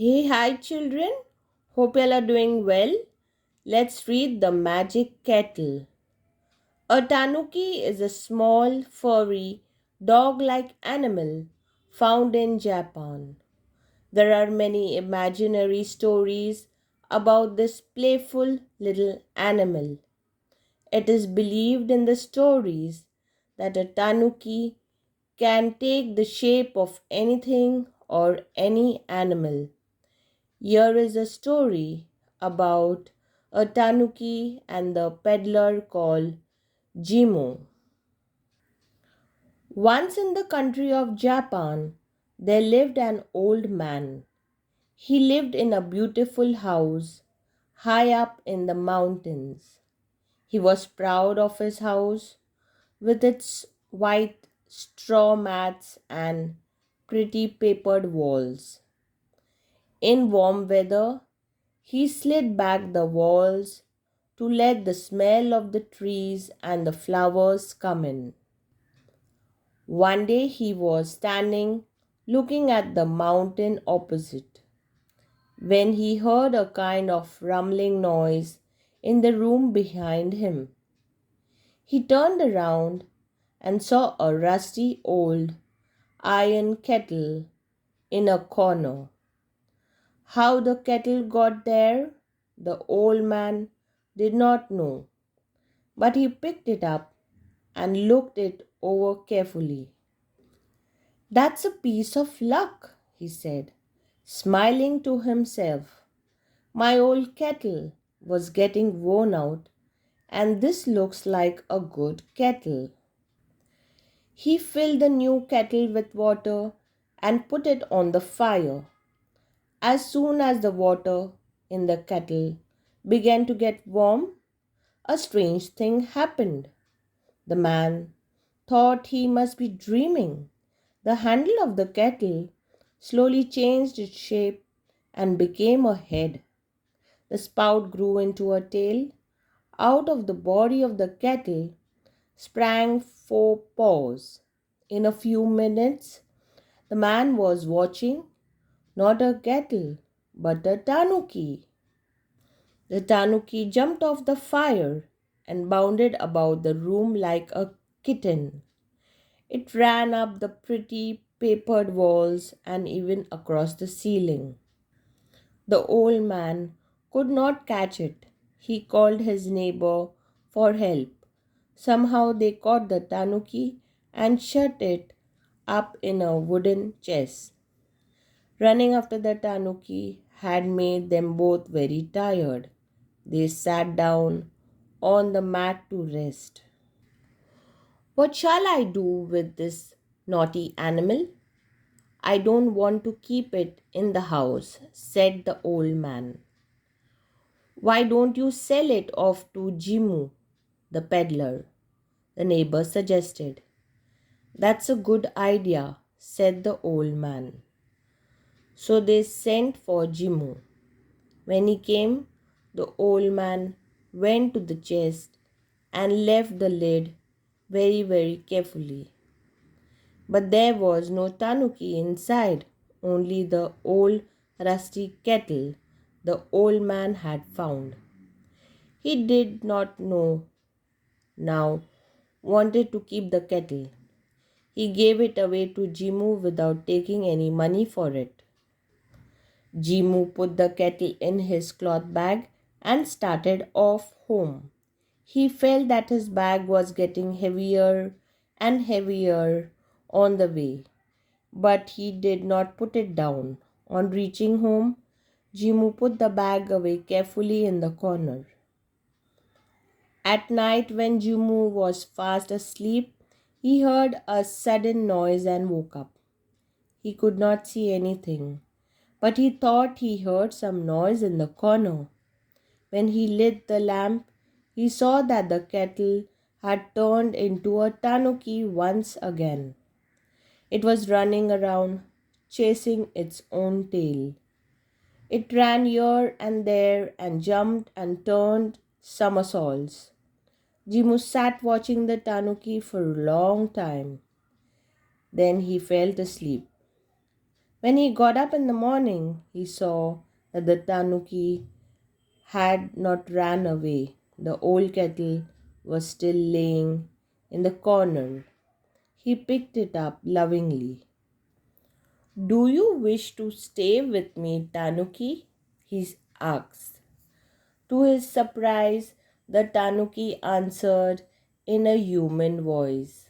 Hey, hi children. Hope you all are doing well. Let's read The Magic Kettle. A tanuki is a small, furry, dog like animal found in Japan. There are many imaginary stories about this playful little animal. It is believed in the stories that a tanuki can take the shape of anything or any animal. Here is a story about a tanuki and the peddler called Jimu. Once in the country of Japan, there lived an old man. He lived in a beautiful house high up in the mountains. He was proud of his house with its white straw mats and pretty papered walls. In warm weather, he slid back the walls to let the smell of the trees and the flowers come in. One day he was standing looking at the mountain opposite when he heard a kind of rumbling noise in the room behind him. He turned around and saw a rusty old iron kettle in a corner. How the kettle got there, the old man did not know, but he picked it up and looked it over carefully. That's a piece of luck, he said, smiling to himself. My old kettle was getting worn out, and this looks like a good kettle. He filled the new kettle with water and put it on the fire. As soon as the water in the kettle began to get warm, a strange thing happened. The man thought he must be dreaming. The handle of the kettle slowly changed its shape and became a head. The spout grew into a tail. Out of the body of the kettle sprang four paws. In a few minutes, the man was watching not a kettle but a tanuki. The tanuki jumped off the fire and bounded about the room like a kitten. It ran up the pretty papered walls and even across the ceiling. The old man could not catch it. He called his neighbor for help. Somehow they caught the tanuki and shut it up in a wooden chest. Running after the tanuki had made them both very tired. They sat down on the mat to rest. What shall I do with this naughty animal? I don't want to keep it in the house, said the old man. Why don't you sell it off to Jimu, the peddler? The neighbor suggested. That's a good idea, said the old man. So they sent for Jimu. When he came, the old man went to the chest and left the lid very carefully. But there was no tanuki inside, only the old rusty kettle the old man had found. He did not know now wanted to keep the kettle. He gave it away to Jimu without taking any money for it. Jimu put the kettle in his cloth bag and started off home. He felt that his bag was getting heavier and heavier on the way, but he did not put it down. On reaching home, Jimu put the bag away carefully in the corner. At night, when Jimu was fast asleep, he heard a sudden noise and woke up. He could not see anything, but he thought he heard some noise in the corner. When he lit the lamp, he saw that the kettle had turned into a tanuki once again. It was running around, chasing its own tail. It ran here and there and jumped and turned somersaults. Jimu sat watching the tanuki for a long time. Then he fell asleep. When he got up in the morning, he saw that the tanuki had not ran away. The old kettle was still laying in the corner. He picked it up lovingly. "Do you wish to stay with me, Tanuki?" he asked. To his surprise, the Tanuki answered in a human voice,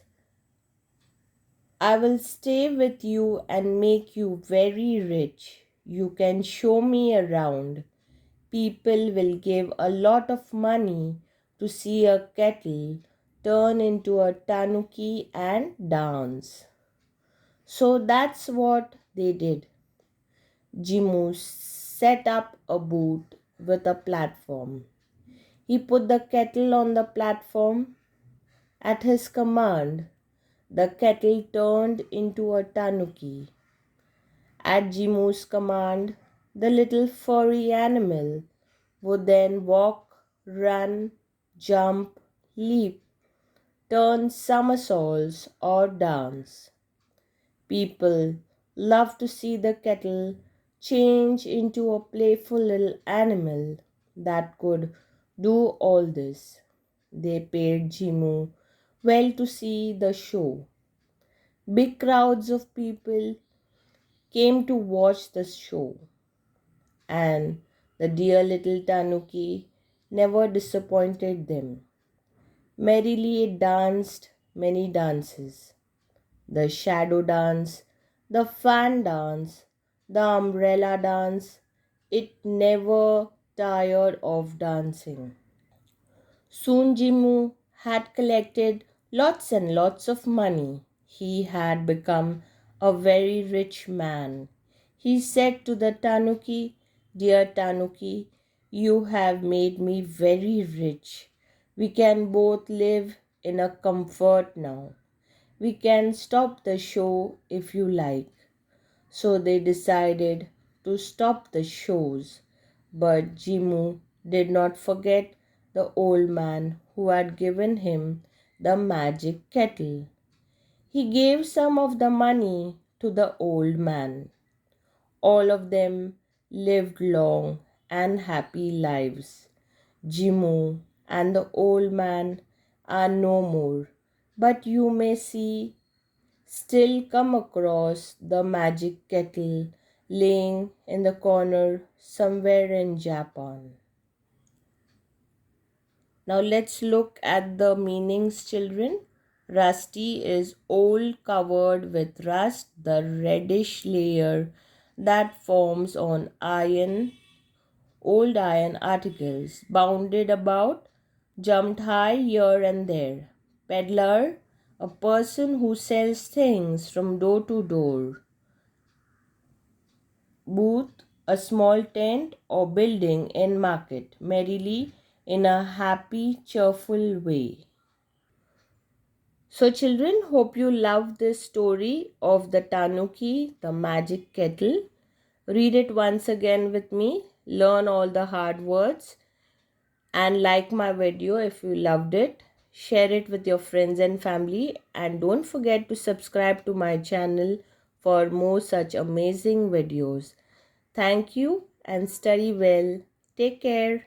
"I will stay with you and make you very rich. You can show me around. People will give a lot of money to see a kettle turn into a tanuki and dance." So that's what they did. Jimu set up a booth with a platform. He put the kettle on the platform. At his command, the kettle turned into a tanuki. At Jimu's command, the little furry animal would then walk, run, jump, leap, turn somersaults, or dance. People love to see the kettle change into a playful little animal that could do all this. They paid Jimu well to see the show. Big crowds of people came to watch the show, and the dear little tanuki never disappointed them. Merrily it danced many dances: the shadow dance, the fan dance, the umbrella dance. It never tired of dancing. Soon Jimu had collected lots and lots of money. He had become a very rich man. He said to the tanuki, "Dear tanuki, you have made me very rich. We can both live in a comfort now. We can stop the show if you like." So they decided to stop the shows. But Jimu did not forget the old man who had given him the magic kettle. He gave some of the money to the old man. All of them lived long and happy lives. Jimu and the old man are no more, but you may still come across the magic kettle laying in the corner somewhere in Japan. Now let's look at the meanings, children. Rusty is old, covered with rust, the reddish layer that forms on old iron articles, bounded about, jumped high here and there. Peddler, a person who sells things from door to door. Booth, a small tent or building in market, merrily, in a happy, cheerful way. So, children, hope you love this story of the Tanuki, the magic kettle. Read it once again with me, learn all the hard words, and like my video if you loved it. Share it with your friends and family, and don't forget to subscribe to my channel for more such amazing videos. Thank you and study well. Take care.